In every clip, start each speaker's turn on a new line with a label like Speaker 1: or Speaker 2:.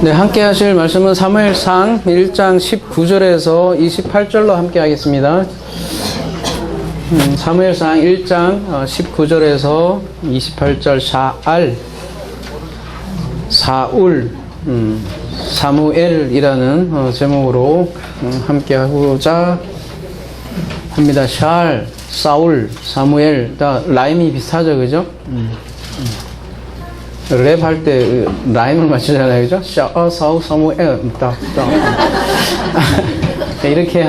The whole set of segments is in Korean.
Speaker 1: 네, 함께 하실 말씀은 사무엘상 1장 19절에서 28절로 함께 하겠습니다. 사무엘상 1장 19절에서 28절 사울, 사무엘이라는 제목으로 함께 하고자 합니다. 사울, 사무엘, 다 라임이 비슷하죠, 그죠? 랩 할 때 라임을 맞추잖아요, 그죠? 사울, 사무엘, 이렇게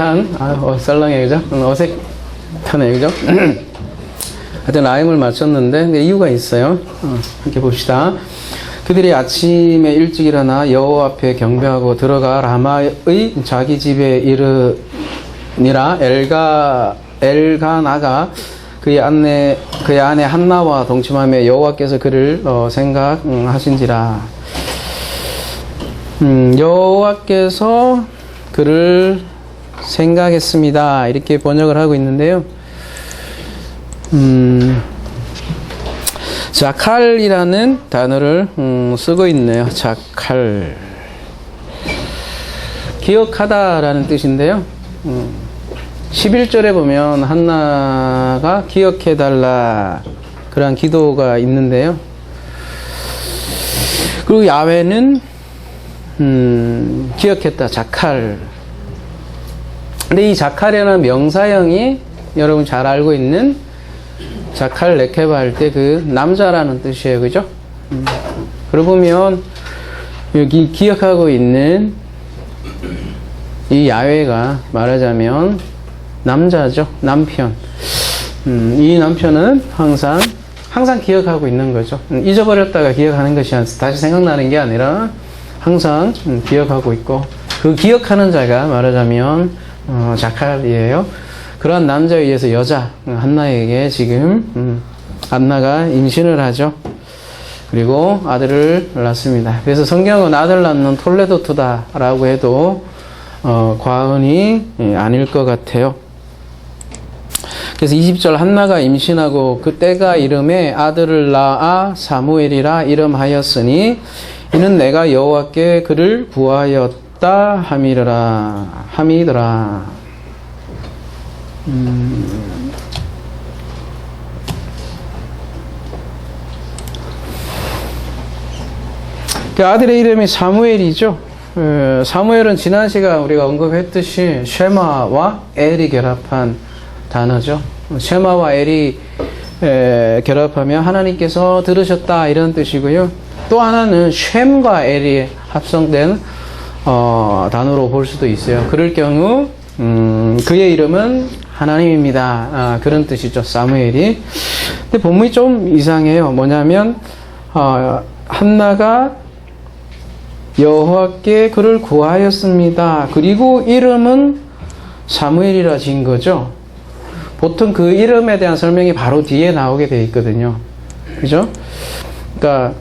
Speaker 1: 썰렁해, 그죠? 어색하네, 그죠? 하여튼 라임을 맞췄는데 이유가 있어요. 함께 봅시다. 그들이 아침에 일찍 일어나 여호와 앞에 경배하고 들어가 라마의 자기 집에 이르니라. 엘가나가 그의 아내 한나와 동침하며 여호와께서 그를 생각하신지라. 여호와께서 그를 생각했습니다. 이렇게 번역을 하고 있는데요. 자칼이라는 단어를 쓰고 있네요. 자칼. 기억하다라는 뜻인데요. 11절에 보면 한나가 기억해달라 그런 기도가 있는데요. 그리고 야훼는 기억했다. 자칼. 근데 이 자칼이라는 명사형이 여러분 잘 알고 있는 자칼 레케바 할 때 그 남자라는 뜻이에요. 그죠? 그러고 보면 여기 기억하고 있는 이 야훼가 말하자면 남자죠. 남편. 이 남편은 항상 기억하고 있는 거죠. 잊어버렸다가 기억하는 것이 다시 생각나는 게 아니라 항상 기억하고 있고, 그 기억하는 자가 말하자면 자칼이에요. 그러한 남자에 의해서 여자 한나에게 지금 한나가 임신을 하죠. 그리고 아들을 낳습니다. 그래서 성경은 아들 낳는 톨레도투다라고 해도 과언이 아닐 것 같아요. 그래서 20절 한나가 임신하고 그 때가 이름에 아들을 낳아 사무엘이라 이름하였으니 이는 내가 여호와께 그를 구하였다 함이더라. 그 아들의 이름이 사무엘이죠. 사무엘은 지난 시간 우리가 언급했듯이 쉐마와 엘이 결합한 단어죠. 쉐마와 엘이 결합하면 하나님께서 들으셨다 이런 뜻이고요. 또 하나는 쉔과 엘이 합성된 단어로 볼 수도 있어요. 그럴 경우 그의 이름은 하나님입니다. 그런 뜻이죠. 사무엘이. 근데 본문이 좀 이상해요. 뭐냐면 한나가 여호와께 그를 구하였습니다. 그리고 이름은 사무엘이라 지은 거죠. 보통 그 이름에 대한 설명이 바로 뒤에 나오게 되어 있거든요. 그죠? 그러니까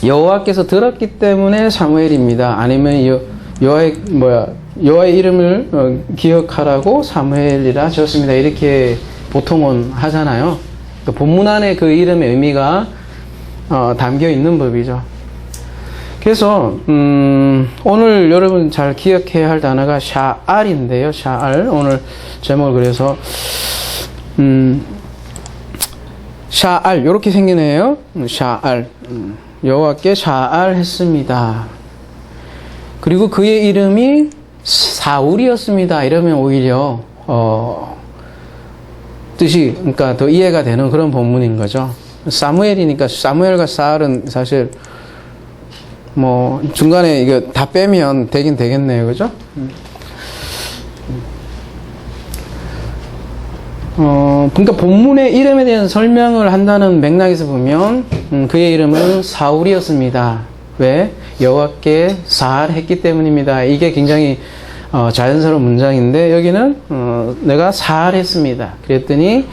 Speaker 1: 여호와께서 들었기 때문에 사무엘입니다. 아니면 여호와의 이름을 기억하라고 사무엘이라 지었습니다. 이렇게 보통은 하잖아요. 그러니까 본문 안에 그 이름의 의미가 담겨 있는 법이죠. 그래서 오늘 여러분 잘 기억해야 할 단어가 샤알인데요. 샤알. 오늘 제목을 그래서 샤알 이렇게 생기네요. 샤알. 여호와께 샤알했습니다. 그리고 그의 이름이 사울이었습니다. 이러면 오히려 뜻이 그러니까 더 이해가 되는 그런 본문인 거죠. 사무엘이니까 사무엘과 사울은 사실 뭐 중간에 이거 다 빼면 되긴 되겠네요. 그죠? 그러니까 본문의 이름에 대한 설명을 한다는 맥락에서 보면 그의 이름은 사울이었습니다. 왜? 여호와께 사할했기 때문입니다. 이게 굉장히 자연스러운 문장인데 여기는 내가 사할했습니다. 그랬더니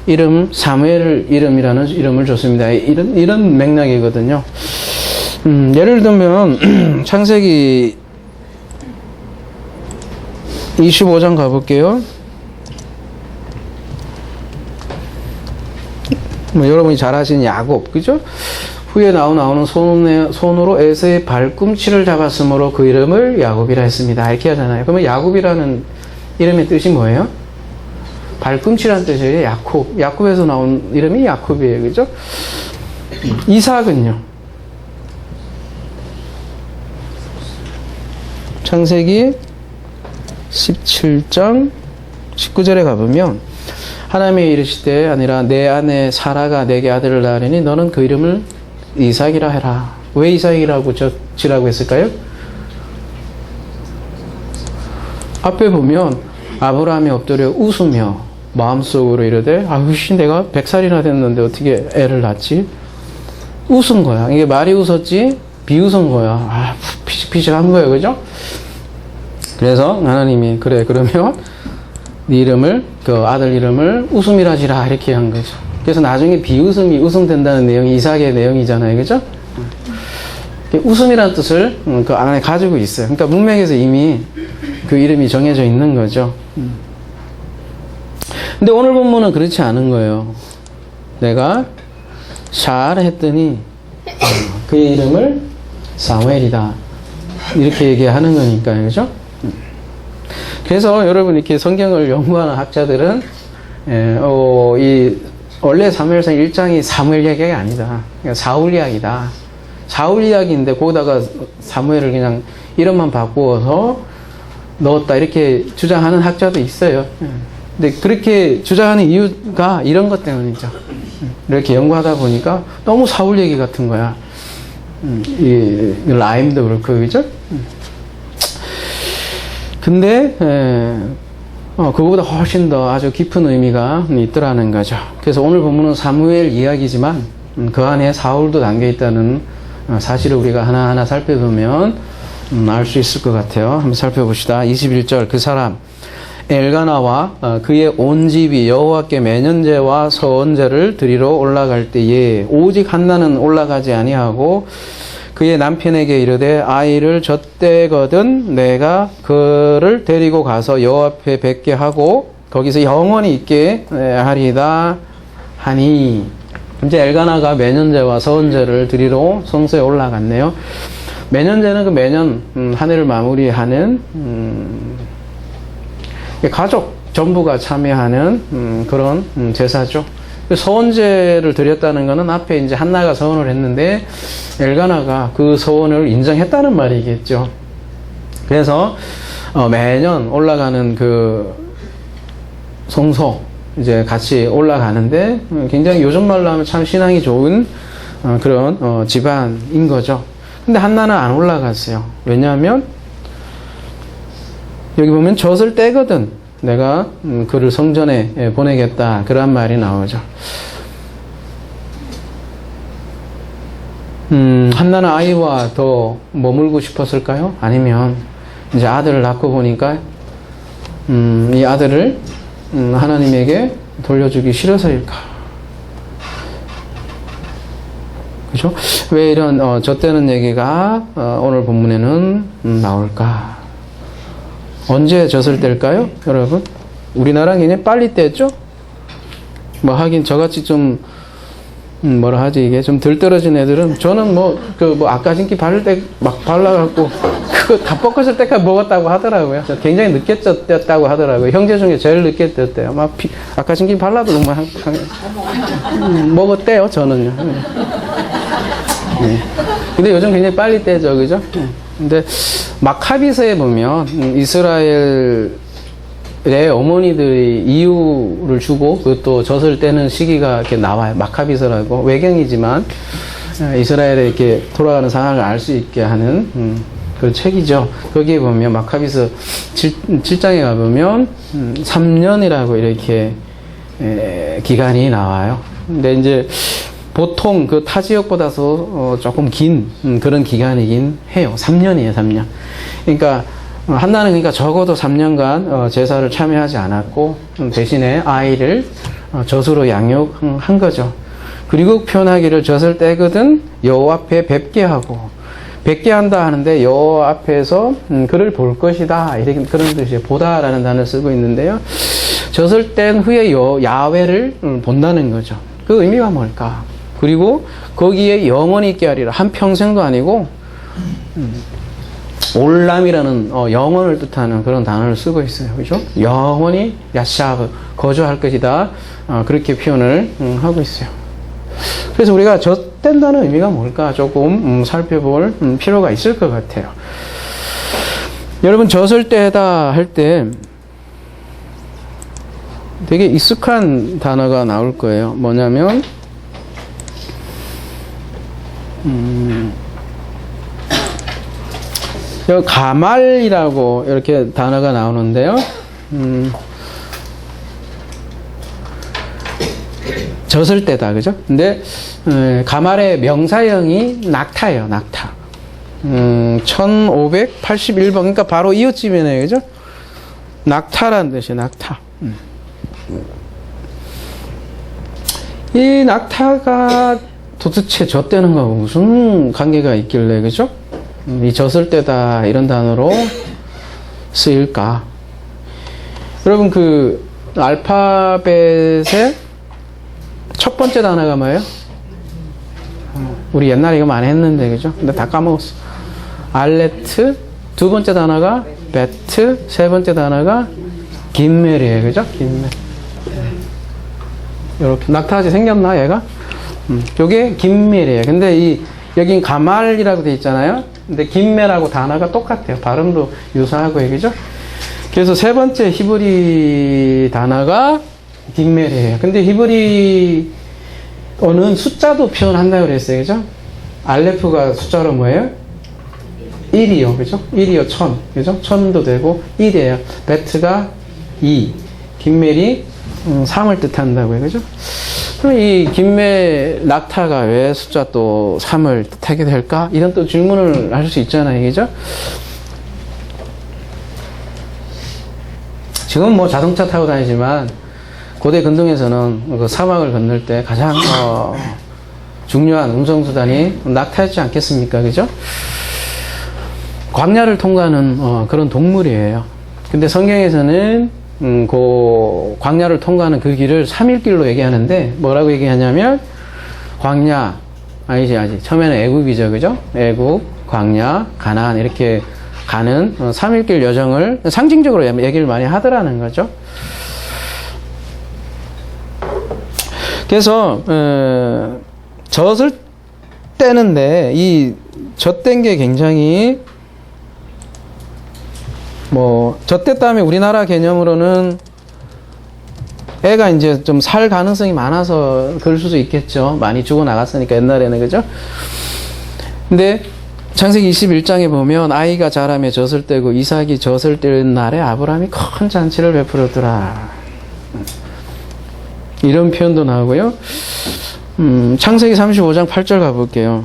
Speaker 1: 이름 사무엘 이름이라는 이름을 줬습니다. 이런 맥락이거든요. 예를 들면 창세기 25장 가볼게요. 여러분이 잘 아시는 야곱, 그죠? 후에 나오는 손으로 에서의 발꿈치를 잡았으므로 그 이름을 야곱이라 했습니다. 이렇게 하잖아요. 그러면 야곱이라는 이름의 뜻이 뭐예요? 발꿈치라는 뜻이에요. 야곱에서 나온 이름이 야곱이에요. 그죠? 이삭은요? 창세기 17장 19절에 가보면 하나님이 이르시되 아니라 내 아내 사라가 내게 아들을 낳으리니 너는 그 이름을 이삭이라 해라. 왜 이삭이라고 지라고 했을까요? 앞에 보면 아브라함이 엎드려 웃으며 마음속으로 이르되 아우씨 내가 100살이나 됐는데 어떻게 애를 낳지? 웃은 거야. 이게 말이 웃었지 비웃은 거야. 피식피식한 거예요. 그죠? 그래서 하나님이 그래 그러면 네 이름을 그 아들 이름을 웃음이라 지라 이렇게 한 거죠. 그래서 나중에 비웃음이 웃음된다는 내용이 이삭의 내용이잖아요. 그죠? 웃음이라는 뜻을 그 안에 가지고 있어요. 그러니까 문맥에서 이미 그 이름이 정해져 있는 거죠. 근데 오늘 본문은 그렇지 않은 거예요. 내가 샤르 했더니 그의 이름을 사무엘이다. 이렇게 얘기하는 거니까요. 그죠? 그래서 여러분 이렇게 성경을 연구하는 학자들은 원래 사무엘상 1장이 사무엘 이야기가 아니다. 그러니까 사울 이야기다. 사울 이야기인데 거기다가 사무엘을 그냥 이름만 바꾸어서 넣었다 이렇게 주장하는 학자도 있어요. 근데 그렇게 주장하는 이유가 이런 것 때문이죠. 이렇게 연구하다 보니까 너무 사울 얘기 같은 거야. 이 라임도 그렇고 그죠? 근데 그거보다 훨씬 더 아주 깊은 의미가 있더라는 거죠. 그래서 오늘 본문은 사무엘 이야기지만 그 안에 사울도 담겨 있다는 사실을 우리가 하나하나 살펴보면 알 수 있을 것 같아요. 한번 살펴봅시다. 21절 그 사람 엘가나와 그의 온 집이 여호와께 매년제와 서원제를 드리러 올라갈 때에 오직 한나는 올라가지 아니하고 그의 남편에게 이르되 아이를 젖대거든 내가 그를 데리고 가서 여호와 앞에 뵙게 하고 거기서 영원히 있게 하리이다 하니. 이제 엘가나가 매년제와 서원제를 드리러 성소에 올라갔네요. 매년제는 그 매년 한 해를 마무리하는 가족 전부가 참여하는 그런 제사죠. 서원제를 드렸다는 것은 앞에 이제 한나가 서원을 했는데 엘가나가 그 서원을 인정했다는 말이겠죠. 그래서 매년 올라가는 그 성소 이제 같이 올라가는데 굉장히 요즘 말로 하면 참 신앙이 좋은 그런 집안인 거죠. 근데 한나는 안 올라갔어요. 왜냐하면 여기 보면 젖을 떼거든 내가 그를 성전에 보내겠다 그런 말이 나오죠. 한나는 아이와 더 머물고 싶었을까요? 아니면 이제 아들을 낳고 보니까 이 아들을 하나님에게 돌려주기 싫어서일까? 그죠? 왜 이런 젖대는 얘기가 오늘 본문에는 나올까? 언제 젖을 뗄까요? 여러분? 우리나라는 굉장히 빨리 뗐죠? 뭐 하긴 저같이 좀 뭐라 하지 이게 좀 덜 떨어진 애들은 저는 아까진기 바를 때 막 발라갖고 그거 다 뻗었을 때까지 먹었다고 하더라고요. 굉장히 늦게 뗐다고 하더라고요. 형제 중에 제일 늦게 뗐대요. 막 아까진기 발라도 정말 먹었대요. 저는요. 네. 근데 요즘 굉장히 빨리 떼죠, 그죠? 근데 마카비서에 보면 이스라엘의 어머니들이 이유를 주고 그것도 젖을 떼는 시기가 이렇게 나와요. 마카비서라고 외경이지만 이스라엘에 이렇게 돌아가는 상황을 알 수 있게 하는 그 책이죠. 거기에 보면 마카비서 7장에 가보면 3년이라고 이렇게 기간이 나와요. 근데 이제 보통 그 타 지역보다도 조금 긴 그런 기간이긴 해요. 3년이에요, 3년. 그러니까 한나는 그러니까 적어도 3년간 제사를 참여하지 않았고 대신에 아이를 젖으로 양육한 거죠. 그리고 표현하기를 젖을 떼거든 여호와 앞에 뵙게 하고 뵙게 한다 하는데 여호와 앞에서 그를 볼 것이다 이렇게 그런 뜻이에요. 보다라는 단어를 쓰고 있는데요. 젖을 뗀 후에 야훼를 본다는 거죠. 그 의미가 뭘까? 그리고 거기에 영원히 있게 하리라. 한평생도 아니고 올람이라는 영원을 뜻하는 그런 단어를 쓰고 있어요. 그죠? 영원히 야샤브 거주할 것이다. 그렇게 표현을 하고 있어요. 그래서 우리가 젖된다는 의미가 뭘까 조금 살펴볼 필요가 있을 것 같아요. 여러분 젖을 떼다 할 때 되게 익숙한 단어가 나올 거예요. 뭐냐면 여기 가말이라고 이렇게 단어가 나오는데요. 젖을 떼다, 그죠? 근데 가말의 명사형이 낙타예요. 낙타. 1581번, 그러니까 바로 이웃집이네요, 그죠? 낙타라는 뜻이에요. 낙타. 이 낙타가 도대체 젖대는 거하고 무슨 관계가 있길래, 그죠? 이 젖을 떼다 이런 단어로 쓰일까? 여러분 그 알파벳의 첫 번째 단어가 뭐예요? 우리 옛날에 이거 많이 했는데, 그죠? 근데 다 까먹었어. 알레트, 두 번째 단어가 베트, 세 번째 단어가 김멜이에요, 그죠? 김멜. 이렇게 낙타같이 생겼나 얘가? 요게 김멜이에요. 근데 여긴 가말이라고 돼 있잖아요. 근데 김멜하고 단어가 똑같아요. 발음도 유사하고, 그죠? 그래서 세 번째 히브리 단어가 김멜이에요. 근데 히브리어는 숫자도 표현한다고 그랬어요, 그죠? 알레프가 숫자로 뭐예요? 1이요, 그죠? 1이요, 1000, 그죠? 1000도 되고 1이에요. 베트가 2, 김멜이 3을 뜻한다고요, 그죠? 그럼 이 김멜 낙타가 왜 숫자 또 3을 뜻하게 될까? 이런 또 질문을 할 수 있잖아요, 그죠? 지금 뭐 자동차 타고 다니지만 고대 근동에서는 그 사막을 건널 때 가장 중요한 운송수단이 낙타였지 않겠습니까? 그죠? 광야를 통과하는 그런 동물이에요. 근데 성경에서는 그 광야를 통과하는 그 길을 3일 길로 얘기하는데 뭐라고 얘기하냐면 광야 아니지 처음에는 애굽이죠, 그죠? 애굽, 광야, 가나안 이렇게 가는 3일 길 여정을 상징적으로 얘기를 많이 하더라는 거죠. 그래서 젖을 떼는데 이 젖댄 게 굉장히 젖댔다면 우리나라 개념으로는 애가 이제 좀 살 가능성이 많아서 그럴 수도 있겠죠. 많이 죽어 나갔으니까 옛날에는, 그죠? 근데 창세기 21장에 보면 아이가 자라며 젖을 떼고 이삭이 젖을 떼는 날에 아브라함이 큰 잔치를 베풀었더라. 이런 표현도 나오고요. 창세기 35장 8절 가볼게요.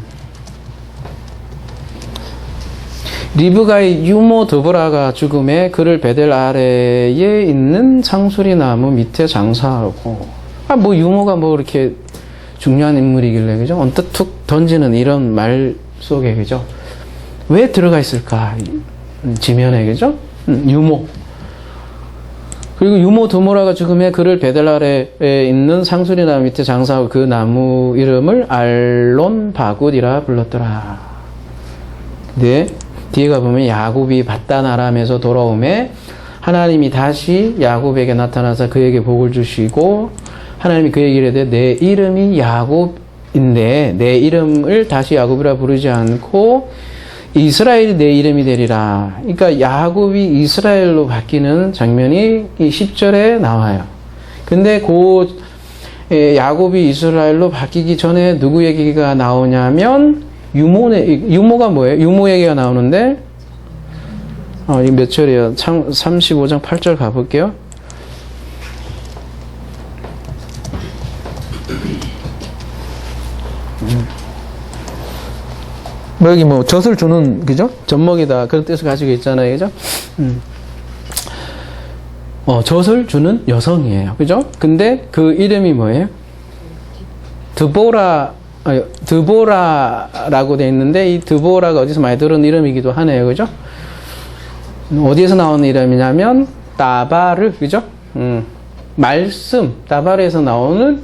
Speaker 1: 리브가의 유모 드보라가 죽음에 그를 베델 아래에 있는 상수리 나무 밑에 장사하고. 유모가 이렇게 중요한 인물이길래, 그죠? 언뜻 툭 던지는 이런 말 속에, 그죠? 왜 들어가 있을까? 지면에, 그죠? 유모. 그리고 유모 드보라가 죽음에 그를 베델 아래에 있는 상수리 나무 밑에 장사하고 그 나무 이름을 알론 바굿이라 불렀더라. 네. 뒤에 가보면 야곱이 밧단 아람에서 돌아오매 하나님이 다시 야곱에게 나타나서 그에게 복을 주시고 하나님이 그에게 이르되 내 이름이 야곱인데 내 이름을 다시 야곱이라 부르지 않고 이스라엘이 내 이름이 되리라. 그러니까 야곱이 이스라엘로 바뀌는 장면이 이 10절에 나와요. 근데 야곱이 이스라엘로 바뀌기 전에 누구 얘기가 나오냐면 유모가 뭐예요? 유모 얘기가 나오는데, 이게 몇 절이에요? 35장 8절 가볼게요. 여기 젖을 주는, 그죠? 젖먹이다. 그런 뜻을 가지고 있잖아요. 그죠? 젖을 주는 여성이에요. 그죠? 근데 그 이름이 뭐예요? 드보라라고 되어 있는데 이 드보라가 어디서 많이 들은 이름이기도 하네요. 그죠? 어디에서 나오는 이름이냐면 따바르, 그죠? 말씀, 따바르에서 나오는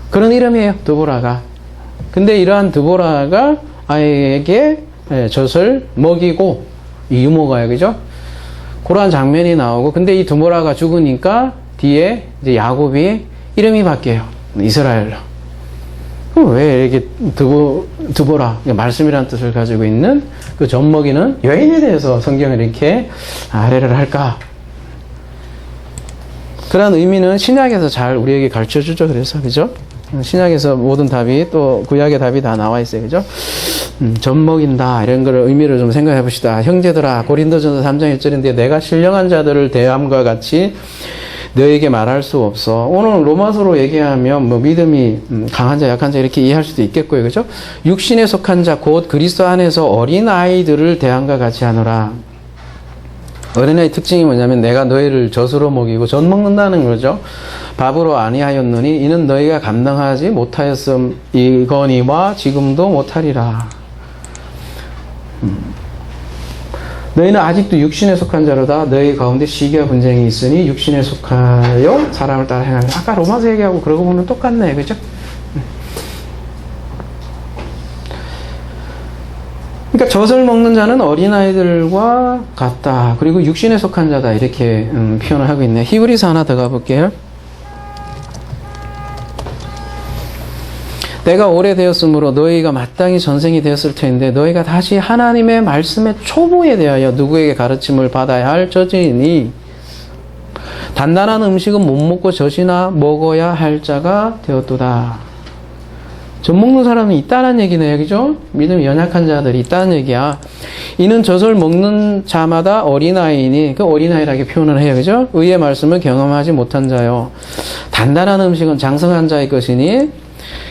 Speaker 1: 그런 이름이에요, 드보라가. 근데 이러한 드보라가 아이에게 젖을 먹이고, 이 유모가요, 그죠? 그러한 장면이 나오고, 근데 이 드보라가 죽으니까 뒤에 이제 야곱이 이름이 바뀌어요. 이스라엘로. 왜 이렇게 드보라, 말씀이라는 뜻을 가지고 있는 그 젖 먹이는 여인에 대해서 성경을 이렇게 아래를 할까? 그런 의미는 신약에서 잘 우리에게 가르쳐 주죠. 그래서, 그죠? 신약에서 모든 답이 또 구약의 답이 다 나와 있어요. 그죠? 젖 먹인다. 이런 걸 의미를 좀 생각해 봅시다. 형제들아, 고린도전서 3장 1절인데 내가 신령한 자들을 대함과 같이 너에게 말할 수 없어. 오늘 로마서로 얘기하면 뭐 믿음이 강한 자, 약한 자 이렇게 이해할 수도 있겠고요. 그죠? 육신에 속한 자, 곧 그리스도 안에서 어린 아이들을 대함과 같이 하노라. 어린아이 특징이 뭐냐면 내가 너희를 젖으로 먹이고 젖 먹는다는 거죠. 밥으로 아니하였느니 이는 너희가 감당하지 못하였음이거니와 지금도 못하리라. 너희는 아직도 육신에 속한 자로다. 너희 가운데 시기와 분쟁이 있으니 육신에 속하여 사람을 따라 행하라. 아까 로마서 얘기하고 그러고 보면 똑같네. 그죠? 그러니까 젖을 먹는 자는 어린아이들과 같다. 그리고 육신에 속한 자다. 이렇게 표현을 하고 있네요. 히브리서 하나 더 가볼게요. 때가 오래되었으므로 너희가 마땅히 전생이 되었을 텐데 너희가 다시 하나님의 말씀의 초보에 대하여 누구에게 가르침을 받아야 할 처지이니 단단한 음식은 못 먹고 젖이나 먹어야 할 자가 되었도다. 젖 먹는 사람은 있다는 얘기네요. 그죠? 믿음이 연약한 자들이 있다는 얘기야. 이는 젖을 먹는 자마다 어린아이니 그 어린아이라게 표현을 해요. 그죠? 의의 말씀을 경험하지 못한 자요. 단단한 음식은 장성한 자의 것이니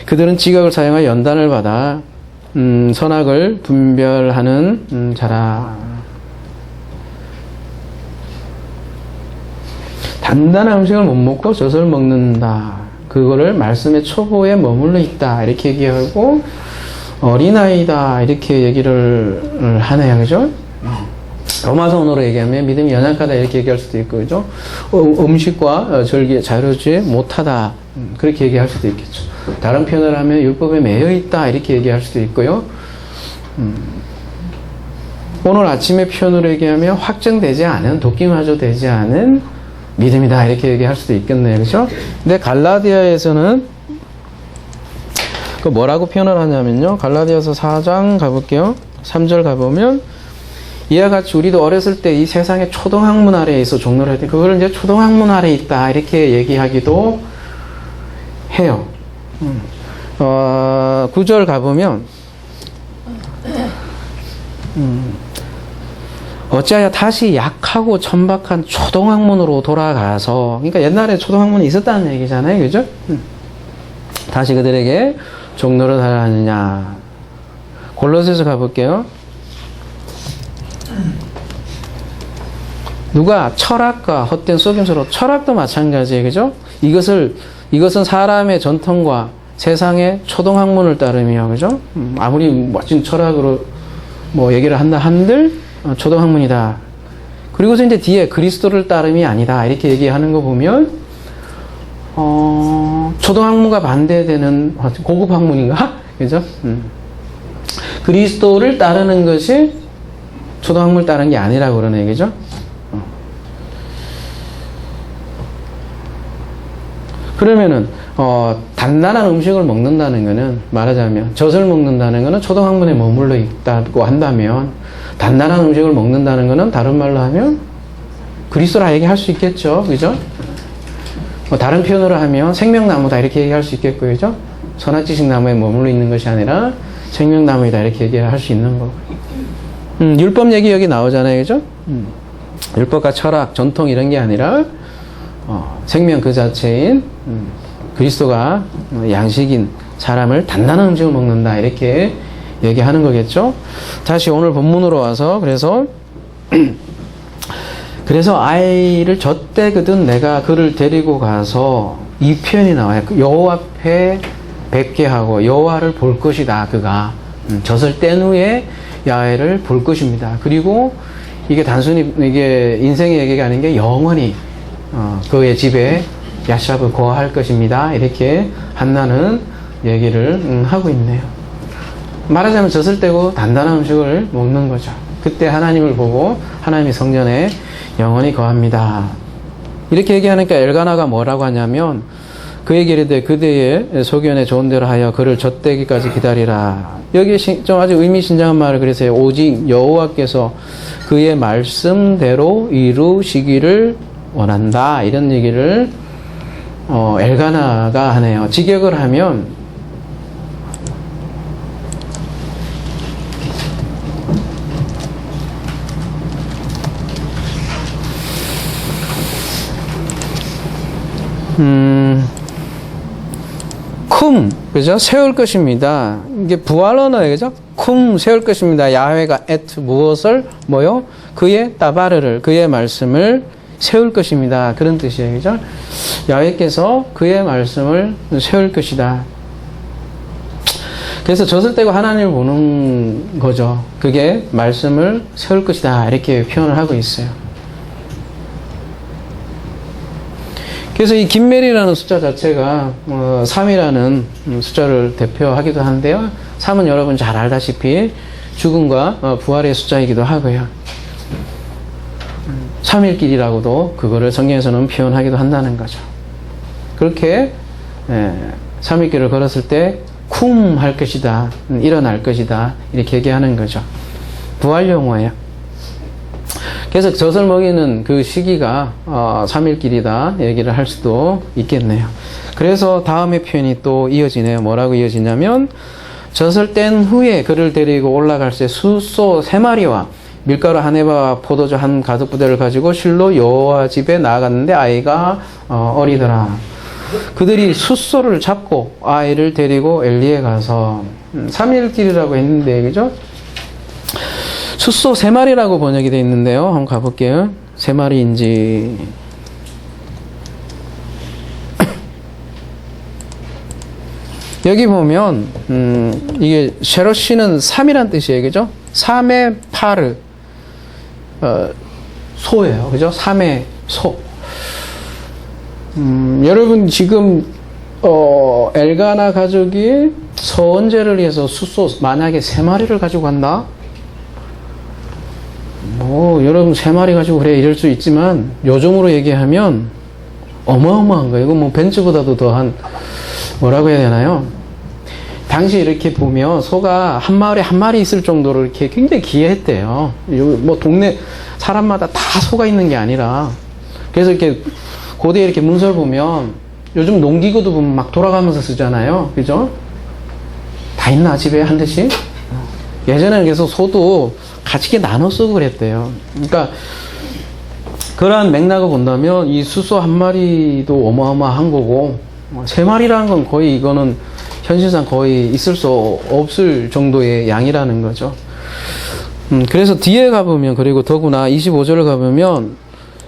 Speaker 1: 그들은 지각을 사용하여 연단을 받아 선악을 분별하는 자라. 단단한 음식을 못 먹고 젖을 먹는다. 그거를 말씀의 초보에 머물러 있다. 이렇게 얘기하고 어린아이다. 이렇게 얘기를 하네요. 그죠? 로마서원으로 얘기하면 믿음이 연약하다. 이렇게 얘기할 수도 있고, 그죠? 음식과 절기에 자유롭지 못하다. 그렇게 얘기할 수도 있겠죠. 다른 표현을 하면 율법에 매여 있다. 이렇게 얘기할 수도 있고요. 오늘 아침의 표현으로 얘기하면 확정되지 않은, 도끼마저 되지 않은 믿음이다. 이렇게 얘기할 수도 있겠네요. 그렇죠? 근데 갈라디아에서는 그 뭐라고 표현을 하냐면요. 갈라디아서 4장 가볼게요. 3절 가보면 이와 같이 우리도 어렸을 때 이 세상의 초등학문 아래에 있어 종로를 할 때 그걸 이제 초등학문 아래에 있다. 이렇게 얘기하기도 해요. 9절 가보면 어찌하여 다시 약하고 천박한 초등학문으로 돌아가서, 그러니까 옛날에 초등학문이 있었다는 얘기잖아요. 그죠? 다시 그들에게 종로를 하려 하느냐. 골로새서 가볼게요. 누가 철학과 헛된 속임수로, 철학도 마찬가지예요. 그죠? 이것은 사람의 전통과 세상의 초등학문을 따르며, 그죠? 아무리 멋진 철학으로 뭐 얘기를 한다 한들 초등학문이다. 그리고서 이제 뒤에 그리스도를 따름이 아니다. 이렇게 얘기하는 거 보면, 초등학문과 반대되는 고급 학문인가? 그죠? 그리스도를 따르는 것이 초등학문을 따르는 게 아니라고 그러네. 그죠? 그러면은, 단단한 음식을 먹는다는 거는, 말하자면, 젖을 먹는다는 거는 초등학문에 머물러 있다고 한다면, 단단한 음식을 먹는다는 거는 다른 말로 하면, 그리스도라 얘기할 수 있겠죠. 그죠? 다른 표현으로 하면 생명나무다 이렇게 얘기할 수 있겠고요. 그죠? 선악지식나무에 머물러 있는 것이 아니라 생명나무이다 이렇게 얘기할 수 있는 거고. 율법 얘기 여기 나오잖아요. 그죠? 율법과 철학, 전통 이런 게 아니라, 생명 그 자체인 그리스도가 양식인 사람을 단단한 음식을 먹는다 이렇게 얘기하는 거겠죠. 다시 오늘 본문으로 와서 그래서 아이를 젖대거든 내가 그를 데리고 가서 이 표현이 나와요. 여호와 앞에 뵙게 하고 여호와를 볼 것이다. 그가 젖을 뗀 후에 야훼를 볼 것입니다. 그리고 이게 단순히 이게 인생의 얘기가 아닌 게 영원히 그의 집에 야샤브 거할 것입니다. 이렇게 한나는 얘기를 하고 있네요. 말하자면 젖을 떼고 단단한 음식을 먹는 거죠. 그때 하나님을 보고 하나님이 성전에 영원히 거합니다. 이렇게 얘기하니까 엘가나가 뭐라고 하냐면 그에게 이르되 그대의 소견에 좋은 대로 하여 그를 젖대기까지 기다리라. 여기 좀 아주 의미심장한 말을 그래서 해요. 오직 여호와께서 그의 말씀대로 이루시기를 원한다. 이런 얘기를 엘가나가 하네요. 직역을 하면 쿰, 그죠? 세울 것입니다. 이게 부활 언어예요, 그죠? 쿰, 세울 것입니다. 야훼가 무엇을, 뭐요? 그의 따바르를, 그의 말씀을 세울 것입니다. 그런 뜻이에요, 그죠? 야훼께서 그의 말씀을 세울 것이다. 그래서 젖을 떼고 하나님을 보는 거죠. 그게 말씀을 세울 것이다. 이렇게 표현을 하고 있어요. 그래서 이 김멜이라는 숫자 자체가 3이라는 숫자를 대표하기도 한데요. 3은 여러분 잘 알다시피 죽음과 부활의 숫자이기도 하고요. 3일길이라고도 그거를 성경에서는 표현하기도 한다는 거죠. 그렇게 3일길을 걸었을 때 쿰 할 것이다, 일어날 것이다 이렇게 얘기하는 거죠. 부활 용어예요. 그래서 젖을 먹이는 그 시기가 3일길이다 얘기를 할 수도 있겠네요. 그래서 다음의 표현이 또 이어지네요. 뭐라고 이어지냐면 젖을 뗀 후에 그를 데리고 올라갈 때 숫소 3마리와 밀가루 한 에바와 포도주 한 가득 부대를 가지고 실로 여호와 집에 나아갔는데 아이가 어리더라. 그들이 숫소를 잡고 아이를 데리고 엘리에 가서 3일길이라고 했는데 그죠? 숫소 3마리라고 번역이 되어 있는데요. 한번 가볼게요. 3마리인지. 여기 보면, 이게, 쉐로시는 3이란 뜻이에요. 그죠? 3의 파르. 소예요. 그죠? 3의 소. 여러분, 지금, 엘가나 가족이 서원제를 위해서 숫소, 만약에 3마리를 가지고 간다? 여러분 3마리 가지고 그래 이럴 수 있지만 요즘으로 얘기하면 어마어마한 거예요. 이거 벤츠보다도 더한 뭐라고 해야 되나요? 당시 이렇게 보면 소가 한 마을에 한 마리 있을 정도로 이렇게 굉장히 귀했대요. 동네 사람마다 다 소가 있는 게 아니라 그래서 이렇게 고대에 이렇게 문서를 보면 요즘 농기구도 보면 막 돌아가면서 쓰잖아요. 그죠? 다 있나 집에 한 대씩? 예전에는 그래서 소도 같이 이렇게 나눠 쓰고 그랬대요. 그러니까 그러한 맥락을 본다면 이 숫소 한 마리도 어마어마한 거고 3마리라는 건 거의 이거는 현실상 거의 있을 수 없을 정도의 양이라는 거죠. 그래서 뒤에 가보면 그리고 더구나 25절을 가보면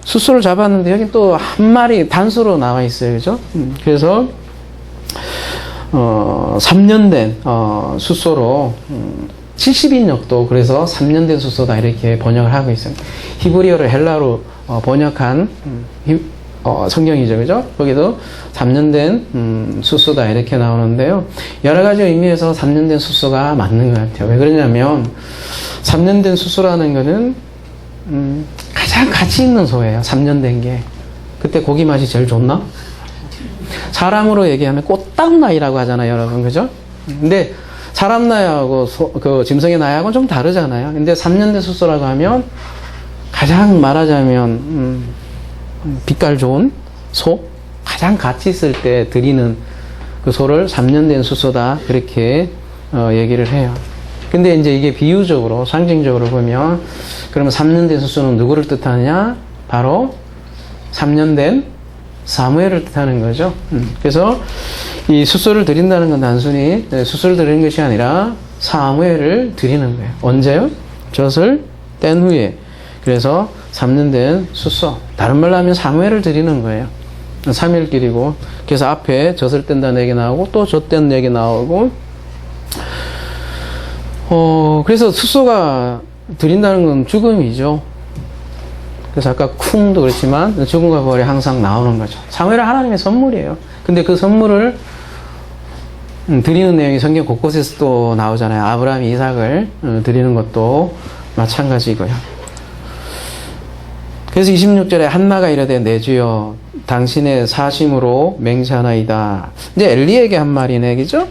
Speaker 1: 숫소를 잡았는데 여기 또 한 마리 단수로 나와 있어요. 그죠? 그래서 3년 된 숫소로 70인역도 그래서 3년 된 숫소다 이렇게 번역을 하고 있어요. 히브리어를 헬라로 번역한 성경이죠. 그죠? 거기도 3년 된 숫소다 이렇게 나오는데요. 여러 가지 의미에서 3년 된 숫소가 맞는 것 같아요. 왜 그러냐면 3년 된 숫소라는 거는 가장 가치 있는 소예요. 3년 된 게. 그때 고기 맛이 제일 좋나? 사람으로 얘기하면 꽃다운 나이라고 하잖아요, 여러분. 그죠? 근데 사람 나이하고 그 짐승의 나이하고는 좀 다르잖아요. 근데 3년 된 숫소라고 하면 가장 말하자면 빛깔 좋은 소, 가장 가치 있을 때 드리는 그 소를 3년 된 숫소다 그렇게 얘기를 해요. 근데 이제 이게 비유적으로 상징적으로 보면 그러면 3년 된 숫소는 누구를 뜻하느냐? 바로 3년 된 사무엘을 뜻하는 거죠. 그래서 이 숫소를 드린다는 건 단순히 숫소를 드리는 것이 아니라 사무엘을 드리는 거예요. 언제요? 젖을 뗀 후에. 그래서 3년 된 숫소. 다른 말로 하면 사무엘을 드리는 거예요. 3일길이고. 그래서 앞에 젖을 뗀다는 얘기 나오고 또 젖 뗀 얘기 나오고. 그래서 숫소가 드린다는 건 죽음이죠. 그래서 아까 쿵도 그렇지만 죽음과 부활이 항상 나오는 거죠. 사무엘은 하나님의 선물이에요. 근데 그 선물을 드리는 내용이 성경 곳곳에서 또 나오잖아요. 아브라함이 이삭을 드리는 것도 마찬가지고요. 그래서 26절에 한나가 이르되 내 주여 당신의 사심으로 맹세하나이다. 이제 엘리에게 한 말이네, 그죠?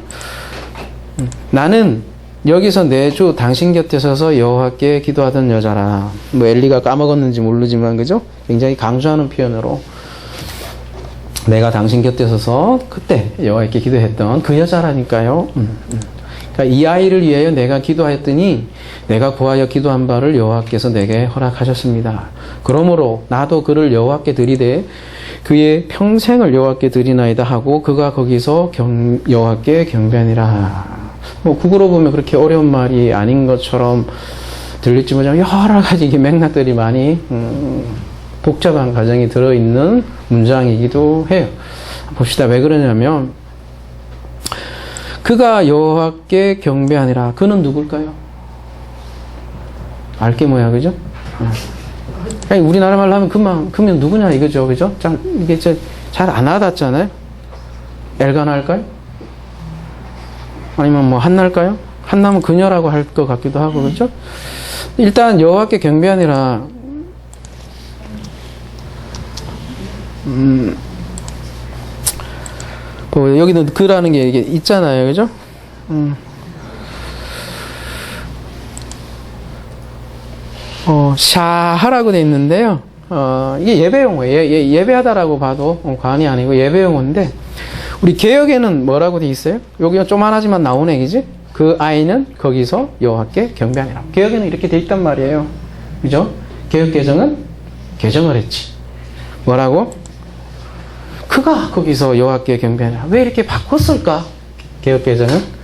Speaker 1: 나는 여기서 내 주 당신 곁에 서서 여호와께 기도하던 여자라. 뭐 엘리가 까먹었는지 모르지만, 그죠? 굉장히 강조하는 표현으로 내가 당신 곁에 서서 그때 여호와께 기도했던 그 여자라니까요. 그러니까 이 아이를 위하여 내가 기도하였더니 내가 구하여 기도한 바를 여호와께서 내게 허락하셨습니다. 그러므로 나도 그를 여호와께 드리되 그의 평생을 여호와께 드리나이다 하고 그가 거기서 여호와께 경배하니라. 뭐 국어로 보면 그렇게 어려운 말이 아닌 것처럼 들릴지 모르지만 여러 가지 이게 맥락들이 많이 복잡한 과정이 들어있는 문장이기도 해요. 봅시다. 왜 그러냐면 그가 여호와께 경배하니라. 그는 누굴까요? 알게 뭐야, 그죠? 아니, 우리나라 말로 하면 그러면 누구냐 이거죠, 그죠? 이게 잘 안 와닿잖아요. 엘가나 할까요? 아니면 뭐 한나일까요? 한나면 그녀라고 할 것 같기도 하고, 그죠? 일단 여호와께 경배하니라. 뭐 여기는 그라는 게 이게 있잖아요, 그죠? 샤하라고 돼 있는데요. 이게 예배 용어예요. 예배하다라고 봐도 과언이 아니고 예배 용어인데, 우리 개역에는 뭐라고 돼 있어요? 여기가 조만하지만 나오네, 그지? 그 아이는 거기서 여호와께 경배하니라. 개역에는 이렇게 돼 있단 말이에요. 그죠? 개역 개정은 개정을 했지. 뭐라고? 그가 거기서 여호와께 경배하니라. 왜 이렇게 바꿨을까? 개역 개정은?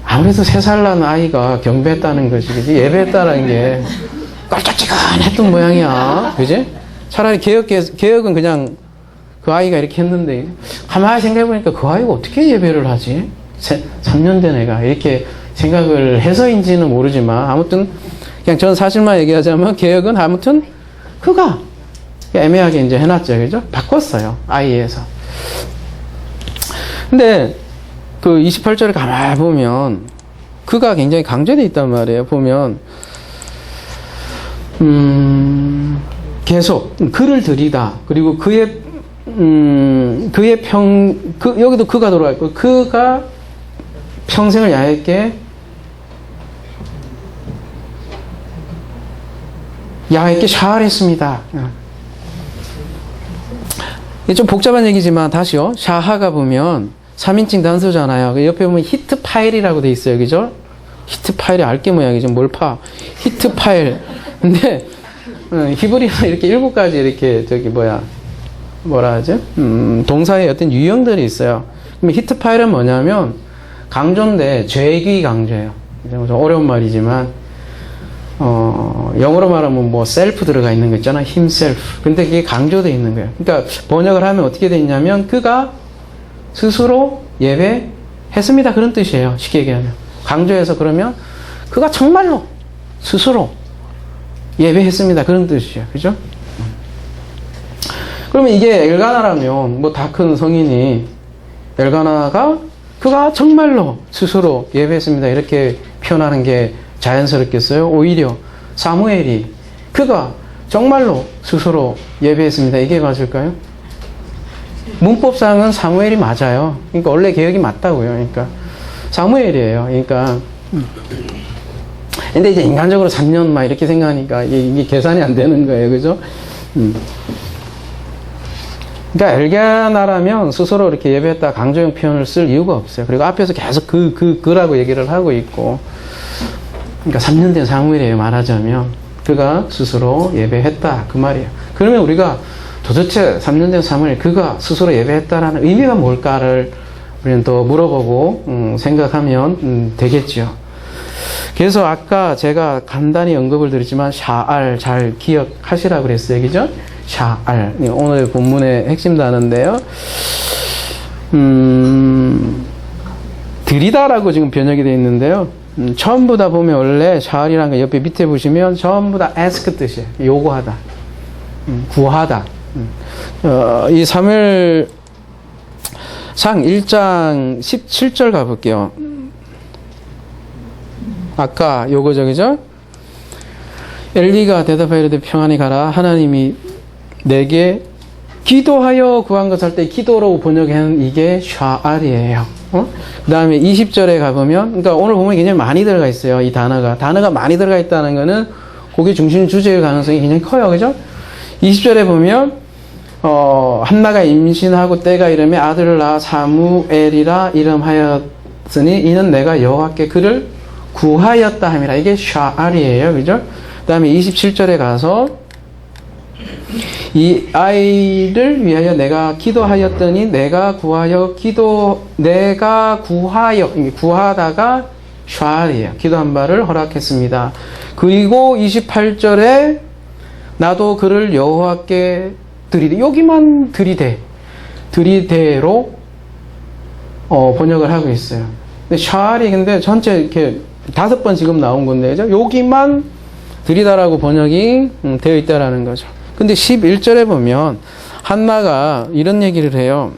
Speaker 1: 아무래도 3살 난 아이가 경배했다는 것이, 그지? 예배했다는 게 껄쩍지근했던 모양이야. 그지? 차라리 개역은 그냥 그 아이가 이렇게 했는데, 가만히 생각해보니까 그 아이가 어떻게 예배를 하지? 3년 된 애가. 이렇게 생각을 해서인지는 모르지만, 아무튼, 그냥 전 사실만 얘기하자면, 개역은 아무튼, 그가 애매하게 이제 해놨죠. 그죠? 바꿨어요. 아이에서. 근데, 그 28절을 가만히 보면, 그가 굉장히 강조되어 있단 말이에요. 보면, 계속, 그를 드리다. 그리고 여기도 그가 들어와 있고, 그가 평생을 야훼께 샤할했습니다. 이게 좀 복잡한 얘기지만, 다시요. 샤하가 보면, 3인칭 단수잖아요. 옆에 보면 히트 파일이라고 돼 있어요. 그죠? 히트 파일이 알게 모양이죠. 뭘 파? 히트 파일. 근데, 히브리는 이렇게 7가지 이렇게, 뭐라 하죠? 동사의 어떤 유형들이 있어요. 그럼 히트 파일은 뭐냐면, 강조인데, 죄기 강조예요. 좀 어려운 말이지만, 영어로 말하면 뭐, 셀프 들어가 있는 거 있잖아. himself. 근데 그게 강조되어 있는 거예요. 그러니까, 번역을 하면 어떻게 돼 있냐면, 그가 스스로 예배했습니다. 그런 뜻이에요. 쉽게 얘기하면. 강조해서 그러면, 그가 정말로 스스로 예배했습니다. 그런 뜻이에요. 그죠? 그러면 이게 엘가나라면, 뭐 다 큰 성인이, 엘가나가 그가 정말로 스스로 예배했습니다. 이렇게 표현하는 게 자연스럽겠어요? 오히려 사무엘이 그가 정말로 스스로 예배했습니다. 이게 맞을까요? 문법상은 사무엘이 맞아요. 그러니까 원래 개혁이 맞다고요. 그러니까 사무엘이에요. 그러니까 근데 이제 인간적으로 3년 막 이렇게 생각하니까 이게 계산이 안 되는 거예요. 그죠? 그러니까 엘가나라면 스스로 이렇게 예배했다 강조형 표현을 쓸 이유가 없어요. 그리고 앞에서 계속 그라고 얘기를 하고 있고, 그러니까 3년 된 사무엘이에요. 말하자면 그가 스스로 예배했다 그 말이에요. 그러면 우리가 도대체 3년 된 사무엘 그가 스스로 예배했다라는 의미가 뭘까를 우리는 또 물어보고 생각하면 되겠죠. 그래서 아까 제가 간단히 언급을 드렸지만 샤알 잘 기억하시라고 그랬어요. 그죠? 샤알. 오늘 본문의 핵심 단어인데요. 드리다라고 지금 번역이 되어 있는데요. 전부 다 보면 원래 샤알이라는 거 옆에 밑에 보시면 전부 다 ask 뜻이에요. 요구하다. 구하다. 이 사무엘상 1장 17절 가볼게요. 아까 요거죠, 그죠? 엘리가 대답하여 이르되 평안히 가라. 하나님이 내게 기도하여 구한 것 할 때 기도로 번역한 이게 샤알이에요. 그 다음에 20절에 가보면, 그러니까 오늘 보면 굉장히 많이 들어가 있어요. 이 단어가 많이 들어가 있다는 거는 그게 중심 주제일 가능성이 굉장히 커요. 그죠? 20절에 보면, 한나가 임신하고 때가 이르매 아들을 낳아 사무엘이라 이름하였으니 이는 내가 여호와께 그를 구하였다 함이라. 이게 샤알이에요. 그죠? 그 다음에 27절에 가서 이 아이를 위하여 내가 기도하였더니 내가 구하다가 샤알이에요. 기도한 바를 허락했습니다. 그리고 28절에 나도 그를 여호와께 드리되, 여기만 드리대로 번역을 하고 있어요. 근데 샤알이 근데 전체 이렇게 5번 지금 나온 건데, 그죠? 여기만 드리다라고 번역이 되어 있다라는 거죠. 근데 11절에 보면 한나가 이런 얘기를 해요.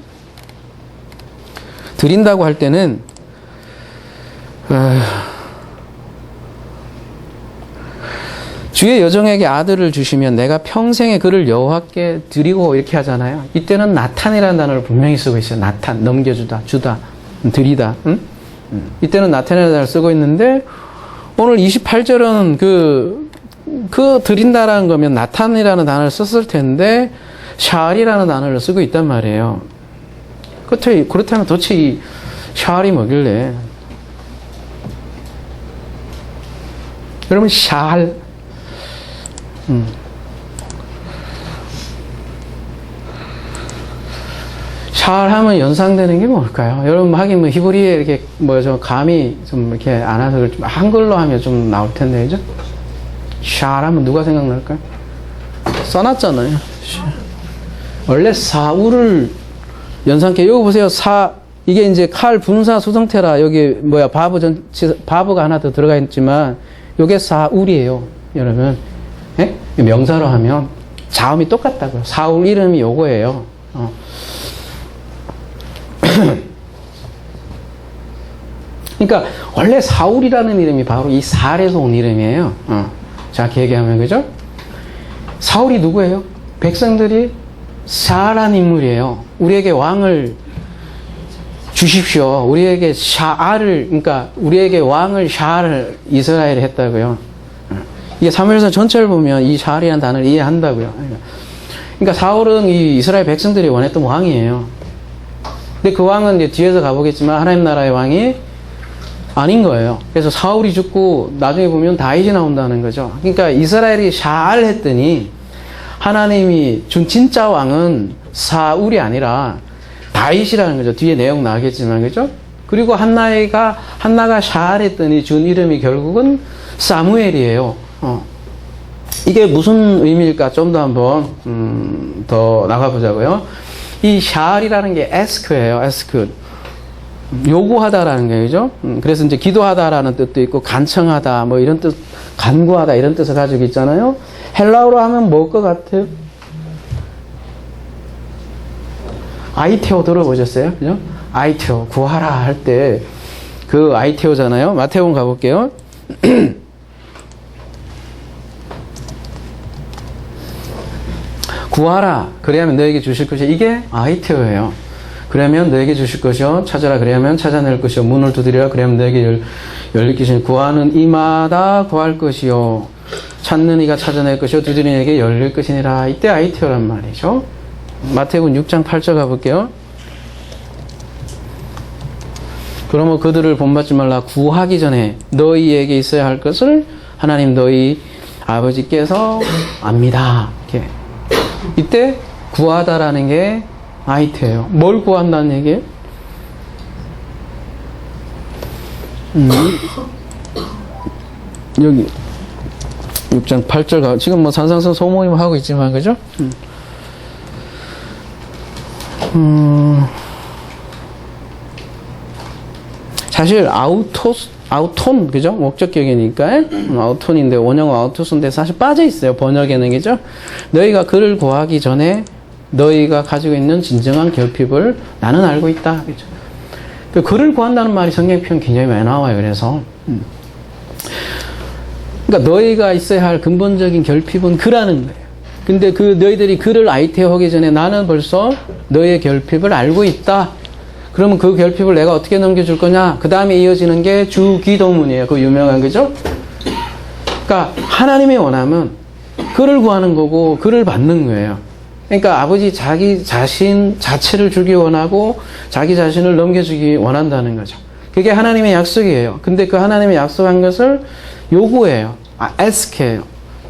Speaker 1: 드린다고 할 때는 주의 여종에게 아들을 주시면 내가 평생에 그를 여호와께 드리고 이렇게 하잖아요. 이때는 나탄이라는 단어를 분명히 쓰고 있어요. 나탄, 넘겨주다, 주다, 드리다. 응? 이때는 나탄이라는 단어를 쓰고 있는데 오늘 28절은 그 드린다라는 거면 나탄이라는 단어를 썼을 텐데 샤알이라는 단어를 쓰고 있단 말이에요. 그렇다면 도대체 이 샤알이 뭐길래? 여러분 샤알 샤알 하면 연상되는 게 뭘까요? 여러분 하긴 뭐 히브리에 이렇게 좀 감이 좀 이렇게 안 와서 좀 한글로 하면 좀 나올 텐데, 그죠? 샤알 하면 누가 생각날까요? 써놨잖아요. 원래 사울을 연상케, 여기 보세요. 이게 이제 칼 분사 수성태라, 여기 바브가 하나 더 들어가 있지만, 요게 사울이에요. 여러분. 예? 명사로 하면 자음이 똑같다고요. 사울 이름이 요거예요. 그러니까 원래 사울이라는 이름이 바로 이 살에서 온 이름이에요. 정확히 얘기하면, 그죠? 사울이 누구예요? 백성들이 샤알한 인물이에요. 우리에게 왕을 주십시오. 우리에게 그러니까 우리에게 왕을 샤알을 이스라엘에 했다고요. 이게 사무엘상 전체를 보면 이 샤알이라는 단어를 이해한다고요. 그러니까 사울은 이 이스라엘 백성들이 원했던 왕이에요. 근데 그 왕은 이제 뒤에서 가보겠지만 하나님 나라의 왕이 아닌 거예요. 그래서 사울이 죽고 나중에 보면 다윗이 나온다는 거죠. 그러니까 이스라엘이 샤알 했더니 하나님이 준 진짜 왕은 사울이 아니라 다윗이라는 거죠. 뒤에 내용 나오겠지만, 그죠? 그리고 한나가 샤알 했더니 준 이름이 결국은 사무엘이에요. 이게 무슨 의미일까? 좀 더 한번 더 나가보자고요. 이 샤알이라는 게 에스크예요. 에스크. 요구하다라는 거죠. 그래서 이제 기도하다라는 뜻도 있고 간청하다 뭐 이런 뜻, 간구하다 이런 뜻을 가지고 있잖아요. 헬라어로 하면 뭘 것 같아요? 아이테오 들어보셨어요? 그죠? 아이테오 구하라 할 때 그 아이테오잖아요. 마태복음 가볼게요. 구하라 그래야면 너에게 주실 것이, 이게 아이테오예요. 그러면 너에게 주실 것이요, 찾아라 그래야면 찾아낼 것이요, 문을 두드리라 그래야면 너에게 열릴 것이요, 구하는 이마다 구할 것이요, 찾는 이가 찾아낼 것이요, 두드리는 이에게 열릴 것이니라. 이때 아이테오란 말이죠. 마태복음 6장 8절 가볼게요. 그러므로 그들을 본받지 말라. 구하기 전에 너희에게 있어야 할 것을 하나님 너희 아버지께서 압니다. 이렇게. 이때 구하다라는 게 아이테예요. 뭘 구한다는 얘기예요? 여기 6장 8절 가, 지금 뭐 산상선 소모임 하고 있지만, 그죠? 사실 아우톤, 그죠? 목적격이니까 아우톤인데 원형 아우토스인데 사실 빠져 있어요. 번역에는, 그죠? 너희가 그를 구하기 전에 너희가 가지고 있는 진정한 결핍을 나는 알고 있다, 그죠? 그 그를 구한다는 말이 성경 표현 굉장히 많이 나와요. 그래서 그러니까 너희가 있어야 할 근본적인 결핍은 그라는 거예요. 근데 그 너희들이 그를 아이테오하기 전에 나는 벌써 너희의 결핍을 알고 있다. 그러면 그 결핍을 내가 어떻게 넘겨줄 거냐? 그 다음에 이어지는 게 주기도문이에요. 그 유명한, 그죠? 그러니까 하나님의 원함은 그를 구하는 거고 그를 받는 거예요. 그러니까 아버지 자기 자신 자체를 주기 원하고 자기 자신을 넘겨주기 원한다는 거죠. 그게 하나님의 약속이에요. 근데 그 하나님의 약속한 것을 요구해요. ask해요.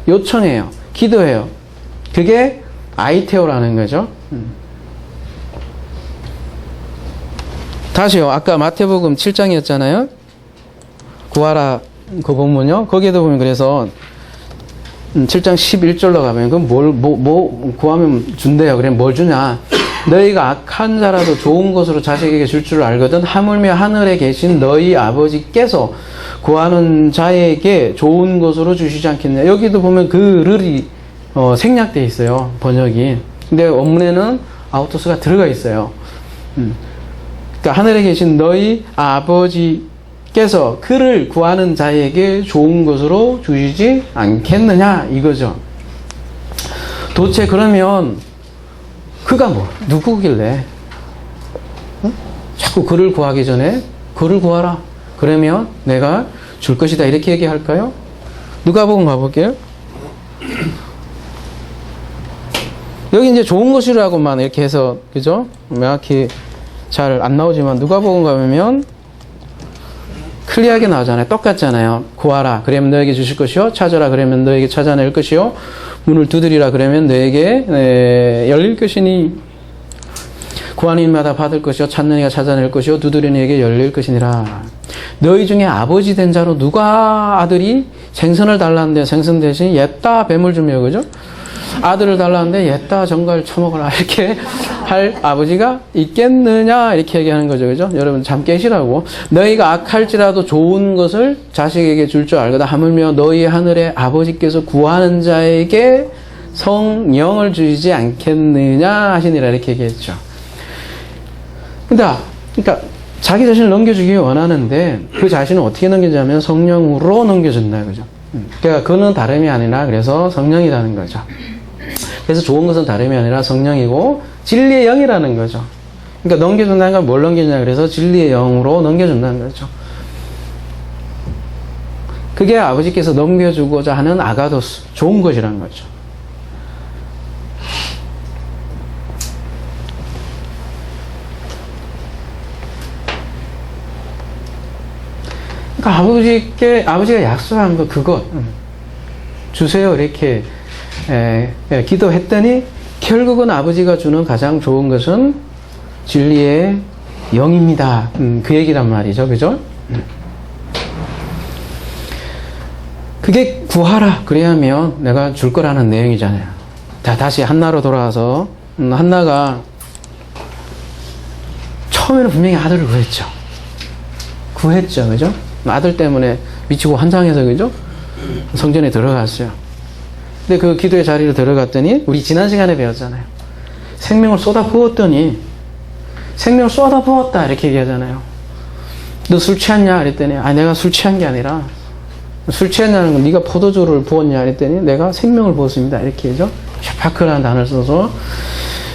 Speaker 1: 요청해요. 기도해요. 그게 아이테오라는 거죠. 다시요. 아까 마태복음 7장이었잖아요. 구하라 그 본문요. 거기에도 보면 그래서 7장 11절로 가면 그럼 뭐 구하면 준대요. 그럼 뭘 주냐? 너희가 악한 자라도 좋은 것으로 자식에게 줄 줄 알거든 하물며 하늘에 계신 너희 아버지께서 구하는 자에게 좋은 것으로 주시지 않겠냐. 여기도 보면 그 르이 생략되어 있어요. 번역이. 근데 원문에는 아우토스가 들어가 있어요. 그러니까 하늘에 계신 너희 아버지께서 그를 구하는 자에게 좋은 것으로 주시지 않겠느냐 이거죠. 도대체 그러면 그가 누구길래 자꾸 그를 구하기 전에 그를 구하라 그러면 내가 줄 것이다 이렇게 얘기할까요? 누가복음 가볼게요. 여기 이제 좋은 것이라고만 이렇게 해서, 그죠? 명확히 잘 안 나오지만, 누가복음 가면 클리어하게 나오잖아요. 똑같잖아요. 구하라. 그러면 너에게 주실 것이요. 찾아라. 그러면 너에게 찾아낼 것이요. 문을 두드리라. 그러면 너에게 열릴 것이니, 구하는 이마다 받을 것이요. 찾는 이가 찾아낼 것이요. 두드리는 이에게 열릴 것이니라. 너희 중에 아버지 된 자로 누가 아들이 생선을 달라는데 생선 대신 옛다 뱀을 주며, 그죠? 아들을 달라는데 옛다 정갈 처먹으라 이렇게 할 아버지가 있겠느냐 이렇게 얘기하는 거죠. 그죠? 여러분 잠 깨시라고. 너희가 악할지라도 좋은 것을 자식에게 줄 줄 알거다 하물며 너희 하늘의 아버지께서 구하는 자에게 성령을 주시지 않겠느냐 하시니라 이렇게 얘기했죠. 그러니까 자기 자신을 넘겨주기 원하는데 그 자신을 어떻게 넘겨주냐면 성령으로 넘겨준다. 그죠? 그러니까 그는 다름이 아니라 그래서 성령이라는 거죠. 그래서 좋은 것은 다름이 아니라 성령이고 진리의 영이라는 거죠. 그러니까 넘겨준다는 건 뭘 넘겨주냐 그래서 진리의 영으로 넘겨준다는 거죠. 그게 아버지께서 넘겨주고자 하는 아가도스, 좋은 것이라는 거죠. 그러니까 아버지가 약속한 거 그것 주세요 이렇게 기도했더니 결국은 아버지가 주는 가장 좋은 것은 진리의 영입니다. 그 얘기란 말이죠. 그죠? 그게 구하라 그래야면 내가 줄 거라는 내용이잖아요. 다시 한나로 돌아와서 한나가 처음에는 분명히 아들을 구했죠. 그죠? 아들 때문에 미치고 환장해서, 그죠? 성전에 들어갔어요. 근데 그 기도의 자리로 들어갔더니, 우리 지난 시간에 배웠잖아요. 생명을 쏟아부었더니, 생명을 쏟아부었다, 이렇게 얘기하잖아요. 너 술 취했냐? 그랬더니, 내가 술 취한 게 아니라, 술 취했냐는 건 네가 포도주를 부었냐? 그랬더니, 내가 생명을 부었습니다. 이렇게 해죠. 샤파크라는 단어를 써서,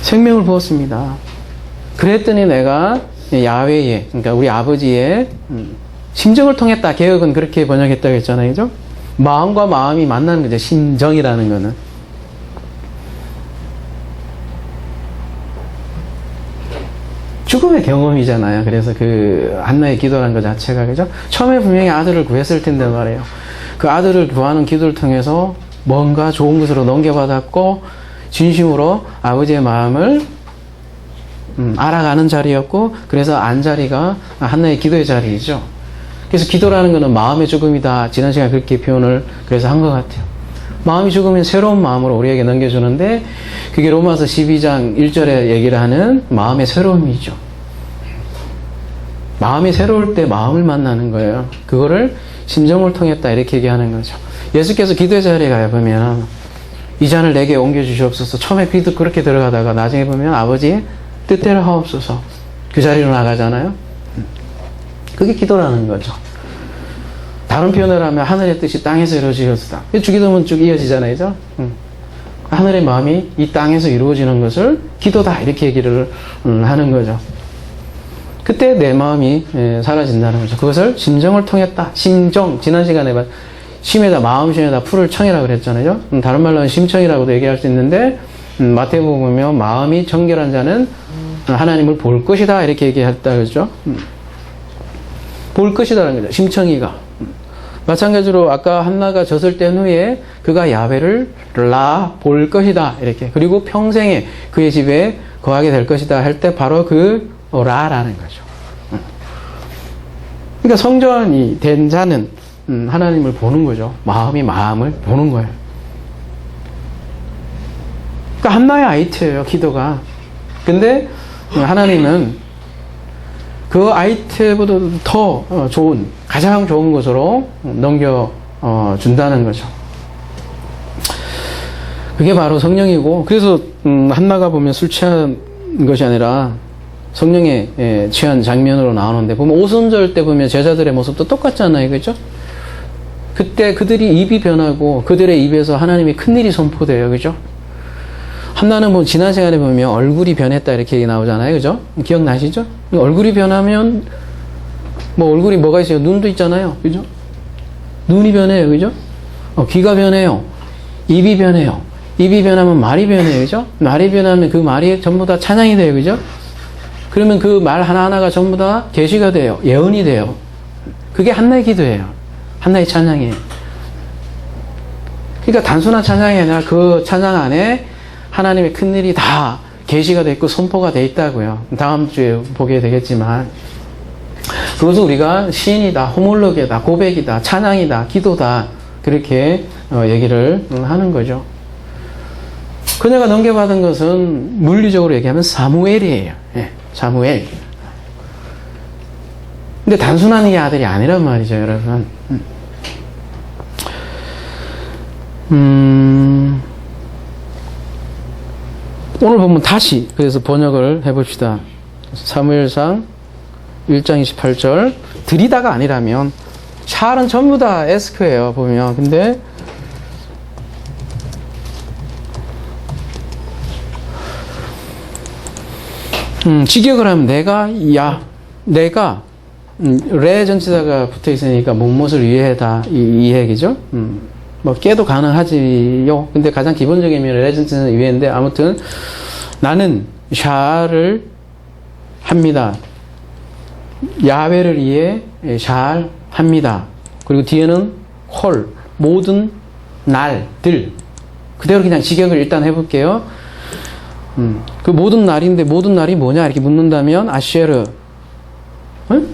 Speaker 1: 생명을 부었습니다. 그랬더니 내가 야훼의, 그러니까 우리 아버지의, 심정을 통했다. 개혁은 그렇게 번역했다고 했잖아요. 그죠? 마음과 마음이 만나는 거죠. 심정이라는 거는. 죽음의 경험이잖아요. 그래서 그 한나의 기도라는 것 자체가, 그죠? 처음에 분명히 아들을 구했을 텐데 말이에요. 그 아들을 구하는 기도를 통해서 뭔가 좋은 것으로 넘겨받았고 진심으로 아버지의 마음을 알아가는 자리였고, 그래서 안자리가 한나의 기도의 자리이죠. 그래서 기도라는 것은 마음의 죽음이다. 지난 시간에 그렇게 표현을 그래서 한 것 같아요. 마음이 죽으면 새로운 마음으로 우리에게 넘겨주는데 그게 로마서 12장 1절에 얘기를 하는 마음의 새로움이죠. 마음이 새로울 때 마음을 만나는 거예요. 그거를 심정을 통했다 이렇게 얘기하는 거죠. 예수께서 기도의 자리에 가야 보면 이 잔을 내게 옮겨주시옵소서. 처음에 비도 그렇게 들어가다가 나중에 보면 아버지 뜻대로 하옵소서. 그 자리로 나가잖아요. 그게 기도라는 거죠. 다른 표현을 하면 하늘의 뜻이 땅에서 이루어지었다. 주기도문 쭉 이어지잖아요. 그죠? 하늘의 마음이 이 땅에서 이루어지는 것을 기도다 이렇게 얘기를 하는 거죠. 그때 내 마음이 사라진다는 거죠. 그것을 심정을 통했다. 심정. 지난 시간에 심에다 마음 심에다 풀을 청이라고 그랬잖아요. 다른 말로 하면 심청이라고도 얘기할 수 있는데 마태복음 보면 마음이 정결한 자는 하나님을 볼 것이다 이렇게 얘기했다 그러죠. 볼 것이다라는 거죠. 심청이가. 마찬가지로 아까 한나가 젖을 뗀 후에 그가 야훼를 볼 것이다 이렇게. 그리고 평생에 그의 집에 거하게 될 것이다 할 때 바로 그 라라는 거죠. 그러니까 성전이 된 자는 하나님을 보는 거죠. 마음이 마음을 보는 거예요. 그러니까 한나의 아이트예요, 기도가. 근데 하나님은 그 아이트보다 더 좋은, 가장 좋은 것으로 넘겨준다는 거죠. 그게 바로 성령이고, 그래서 한나가 보면 술 취한 것이 아니라 성령에 취한 장면으로 나오는데, 보면 오순절 때 보면 제자들의 모습도 똑같잖아요. 그죠? 그때 그들이 입이 변하고 그들의 입에서 하나님의 큰일이 선포돼요. 그죠? 한나는 뭐 지난 시간에 보면 얼굴이 변했다 이렇게 나오잖아요. 그죠? 기억나시죠? 얼굴이 변하면 뭐 얼굴이 뭐가 있어요? 눈도 있잖아요. 그죠? 눈이 변해요. 그죠? 귀가 변해요. 입이 변해요. 입이 변하면 말이 변해요. 그죠? 말이 변하면 그 말이 전부 다 찬양이 돼요. 그죠? 그러면 그 말 하나하나가 전부 다 계시가 돼요. 예언이 돼요. 그게 한나의 기도예요. 한나의 찬양이에요. 그러니까 단순한 찬양이 아니라 그 찬양 안에 하나님의 큰일이 다 계시가 돼 있고 선포가 돼 있다고요. 다음 주에 보게 되겠지만 그것을 우리가 시인이다, 호몰로게다, 고백이다, 찬양이다, 기도다 그렇게 얘기를 하는 거죠. 그녀가 넘겨받은 것은 물리적으로 얘기하면 사무엘이에요. 예, 사무엘. 근데 단순한 이 아들이 아니란 말이죠, 여러분. 오늘 보면 다시 그래서 번역을 해봅시다. 사무엘상 1장 28절 들이다가 아니라면 샬은 전부 다 에스크예요 보면. 근데 직역을 하면 내가 레 전치사가 붙어 있으니까 무엇을 위해다 이 얘기죠. 뭐 깨도 가능하지요. 근데 가장 기본적인 의미는 레 전치사는 위해인데 아무튼 나는 샬을 합니다. 야훼를 위해 샬 합니다. 그리고 뒤에는 콜 모든 날들 그대로 그냥 직역을 일단 해볼게요. 그 모든 날인데 모든 날이 뭐냐 이렇게 묻는다면 아쉐르, 응?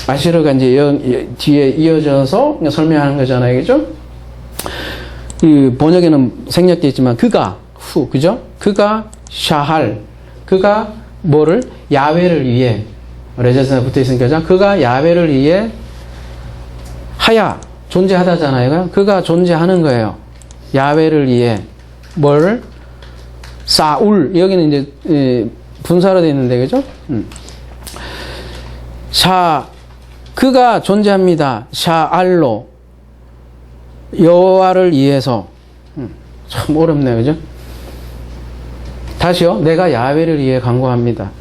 Speaker 1: 아쉐르가 이제 뒤에 이어져서 설명하는 거잖아요, 그죠? 이 번역에는 생략되어 있지만 그가 후, 그죠? 그가 샤할, 그가 뭐를 야훼를 위해 레제스가 붙어 있으니까 그가 야훼를 위해 하야 존재하다잖아요. 그가 존재하는 거예요. 야훼를 위해 뭘 사울 여기는 이제 분사로 되어 있는데 그죠? 샤 그가 존재합니다. 샤알로 여호와를 위해서 참 어렵네요, 그죠? 다시요. 내가 야훼를 위해 간구합니다.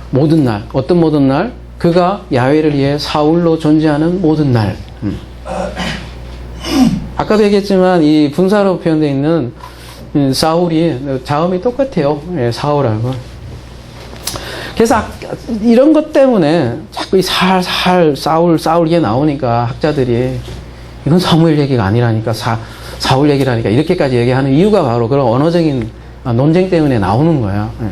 Speaker 1: 모든 날 어떤 모든 날? 그가 야훼를 위해 사울로 존재하는 모든 날. 아까도 얘기했지만 이 분사로 표현되어 있는 사울이 자음이 똑같아요. 예, 사울하고. 그래서 이런 것 때문에 자꾸 이 사울 이게 나오니까 학자들이 이건 사무엘 얘기가 아니라니까 사울 얘기라니까 이렇게까지 얘기하는 이유가 바로 그런 언어적인 논쟁 때문에 나오는 거예요. 예.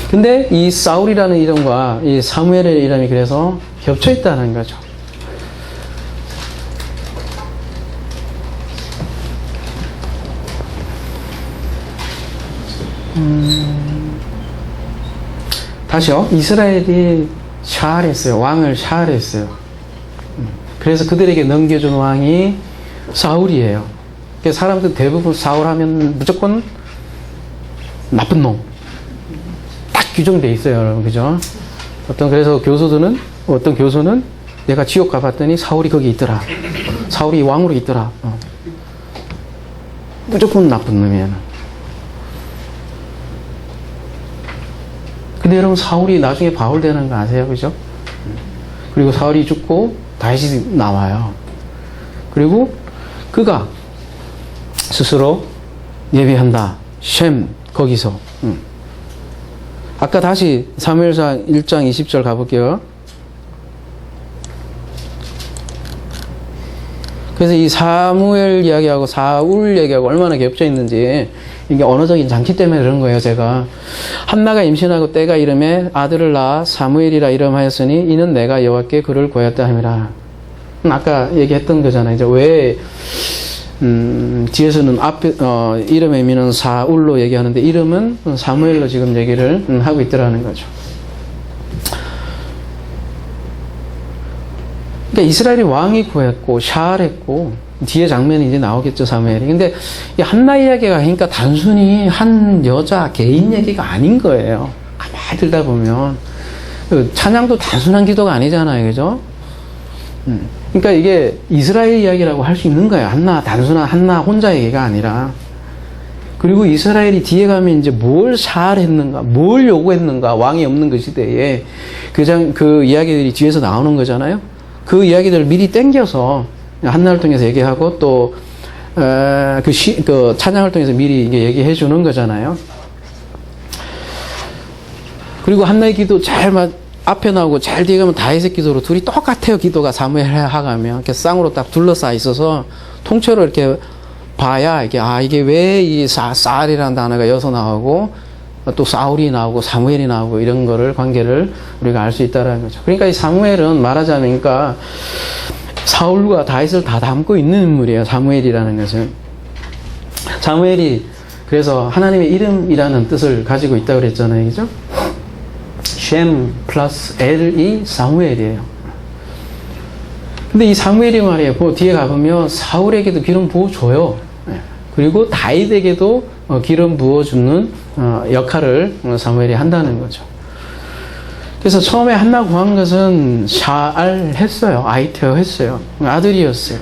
Speaker 1: 근데 이 사울이라는 이름과 이 사무엘의 이름이 그래서 겹쳐 있다는 거죠. 다시요. 이스라엘이 샤알했어요. 왕을 샤알했어요. 그래서 그들에게 넘겨준 왕이 사울이에요. 그래서 사람들 대부분 사울 하면 무조건 나쁜 놈. 딱 규정돼 있어요, 여러분. 그죠? 그래서 어떤 교수는 내가 지옥 가봤더니 사울이 거기 있더라. 사울이 왕으로 있더라. 무조건 나쁜 놈이에요. 근데 여러분, 사울이 나중에 바울 되는 거 아세요? 그죠? 그리고 사울이 죽고 다윗이 나와요. 그리고 그가 스스로 예배한다. 셈, 거기서. 아까 다시 사무엘상 1장 20절 가볼게요. 그래서 이 사무엘 이야기하고 사울 얘기하고 얼마나 겹쳐 있는지, 이게 언어적인 장치 때문에 그런 거예요, 제가. 한나가 임신하고 때가 이름에 아들을 낳아 사무엘이라 이름하였으니 이는 내가 여호와께 그를 구하였다 함이라. 아까 얘기했던 거잖아요. 이제 왜 뒤에서는 앞에 이름의 의미는 사울로 얘기하는데 이름은 사무엘로 지금 얘기를 하고 있더라는 거죠. 그러니까 이스라엘이 왕이 구했고 샤알했고 뒤에 장면이 이제 나오겠죠, 사무엘이. 근데 이 한나 이야기가 그러니까 단순히 한 여자 개인 얘기가 아닌 거예요. 가만히 들다 보면 찬양도 단순한 기도가 아니잖아요, 그죠? 그러니까 이게 이스라엘 이야기라고 할 수 있는 거예요. 단순한 한나 혼자 얘기가 아니라. 그리고 이스라엘이 뒤에 가면 이제 뭘 샤알했는가, 뭘 요구했는가, 왕이 없는 그 시대에 그 이야기들이 뒤에서 나오는 거잖아요. 그 이야기들을 미리 땡겨서 한나를 통해서 얘기하고 또 그 찬양을 통해서 미리 이게 얘기해 주는 거잖아요. 그리고 한나의 기도 앞에 나오고 잘 뒤에 가면 다윗의 기도로 둘이 똑같아요. 기도가 사무엘 하가면 이렇게 쌍으로 딱 둘러싸여 있어서 통째로 이렇게 봐야 이게 왜 이 쌀이라는 단어가 여기서 나오고 또 사울이 나오고 사무엘이 나오고 이런 거를 관계를 우리가 알 수 있다는 거죠. 그러니까 이 사무엘은 말하자면 그러니까 사울과 다윗을 다 담고 있는 인물이에요. 사무엘이라는 것은. 사무엘이 그래서 하나님의 이름이라는 뜻을 가지고 있다고 그랬잖아요. 그죠? 셈 플러스 엘이 사무엘이에요. 근데 이 사무엘이 말이에요. 그 뒤에 가보면 사울에게도 기름 부어줘요. 그리고 다윗에게도 기름 부어주는 역할을 사무엘이 한다는 거죠. 그래서 처음에 한나 구한 것은 샤알 했어요. 아이테어 했어요. 아들이었어요.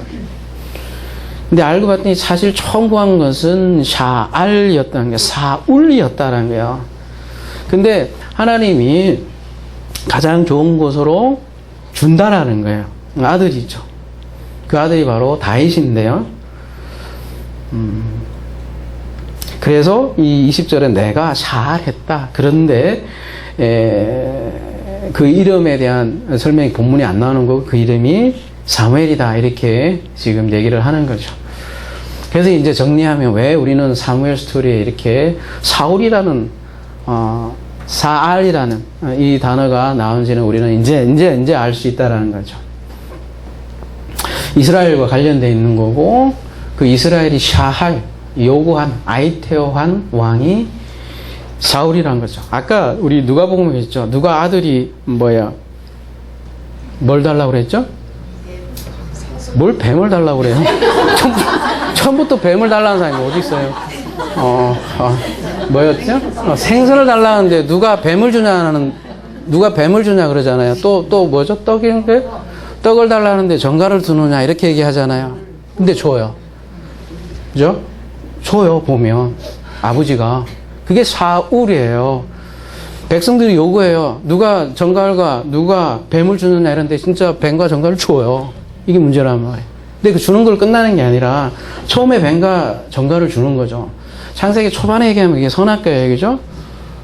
Speaker 1: 근데 알고 봤더니 사실 처음 구한 것은 샤알이었다는 거예요. 사울이었다는 거예요. 근데 하나님이 가장 좋은 곳으로 준다라는 거예요. 아들이죠. 그 아들이 바로 다윗인데요. 그래서 이 20절에 내가 샤알했다. 그런데 그 이름에 대한 설명이 본문에 안 나오는 거고 그 이름이 사무엘이다. 이렇게 지금 얘기를 하는 거죠. 그래서 이제 정리하면 왜 우리는 사무엘 스토리에 이렇게 사울이라는 사알이라는 이 단어가 나온지는 우리는 이제 알 수 있다라는 거죠. 이스라엘과 관련되어 있는 거고 그 이스라엘이 샤할 요구한 아이테어한 왕이 사울이란 거죠. 아까 우리 누가복음에 했죠. 누가 아들이 뭘 달라고 그랬죠? 뭘 뱀을 달라고 그래요? 처음부터 뱀을 달라는 사람이 어디 있어요? 뭐였죠? 생선을 달라는데 누가 뱀을 주냐 그러잖아요. 또 뭐죠? 떡인데 떡을 달라는데 전갈을 두느냐 이렇게 얘기하잖아요. 근데 줘요. 그죠? 줘요, 보면. 아버지가. 그게 사울이에요. 백성들이 요구해요. 누가 전갈과 누가 뱀을 주느냐 이런데 진짜 뱀과 전갈을 줘요. 이게 문제란 말이에요. 근데 그 주는 걸 끝나는 게 아니라 처음에 뱀과 전갈을 주는 거죠. 창세기 초반에 얘기하면 이게 선악과예요. 그죠?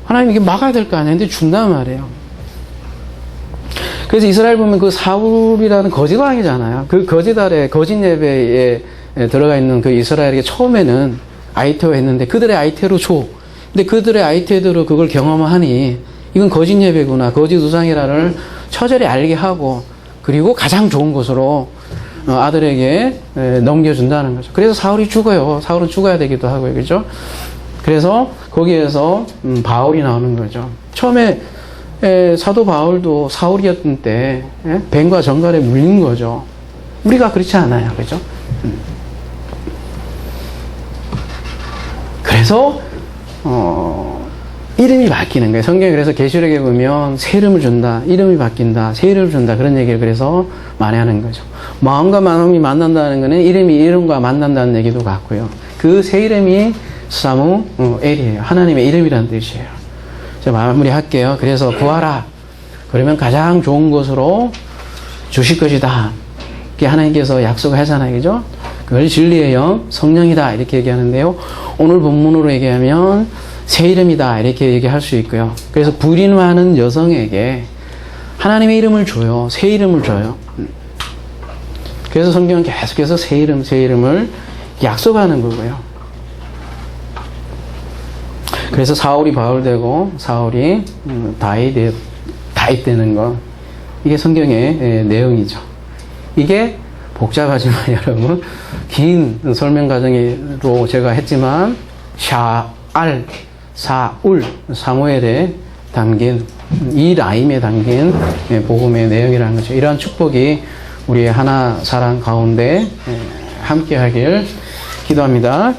Speaker 1: 하나님 이게 막아야 될 거 아니에요. 근데 준단 말이에요. 그래서 이스라엘 보면 그 사울이라는 거짓왕이잖아요. 그 거짓 아래, 거짓 예배에 들어가 있는 그 이스라엘에게 처음에는 아이테오 했는데 그들의 아이테로 줘. 근데 그들의 아이테로 그걸 경험하니 이건 거짓 예배구나, 거짓 우상이라를 처절히 알게 하고 그리고 가장 좋은 곳으로 아들에게 넘겨준다는 거죠. 그래서 사울이 죽어요. 사울은 죽어야 되기도 하고요. 그죠? 그래서 거기에서 바울이 나오는 거죠. 처음에 사도 바울도 사울이었던 때 뱀과 정갈에 물린 거죠. 우리가 그렇지 않아요. 그죠? 그래서 이름이 바뀌는 거예요. 성경에 그래서 계시록에 보면 새 이름을 준다, 이름이 바뀐다, 새 이름을 준다, 그런 얘기를 그래서 많이 하는 거죠. 마음과 마음이 만난다는 거는 이름이 이름과 만난다는 얘기도 같고요. 그 새 이름이 사무엘이에요. 하나님의 이름이라는 뜻이에요. 자, 마무리할게요. 그래서 구하라. 그러면 가장 좋은 것으로 주실 것이다. 이렇게 하나님께서 약속하잖아요. 그죠? 그걸 진리의 영, 성령이다. 이렇게 얘기하는데요. 오늘 본문으로 얘기하면 새 이름이다. 이렇게 얘기할 수 있고요. 그래서 불임하는 여성에게 하나님의 이름을 줘요. 새 이름을 줘요. 그래서 성경은 계속해서 새 이름을 약속하는 거고요. 그래서 사울이 바울 되고 사울이 다윗 되는 거. 이게 성경의 내용이죠. 이게 복잡하지만 여러분 긴 설명 과정으로 제가 했지만 사울, 사무엘에 담긴 이 라임에 담긴 복음의 내용이라는 거죠. 이러한 축복이 우리의 하나 사랑 가운데 함께 하길 기도합니다.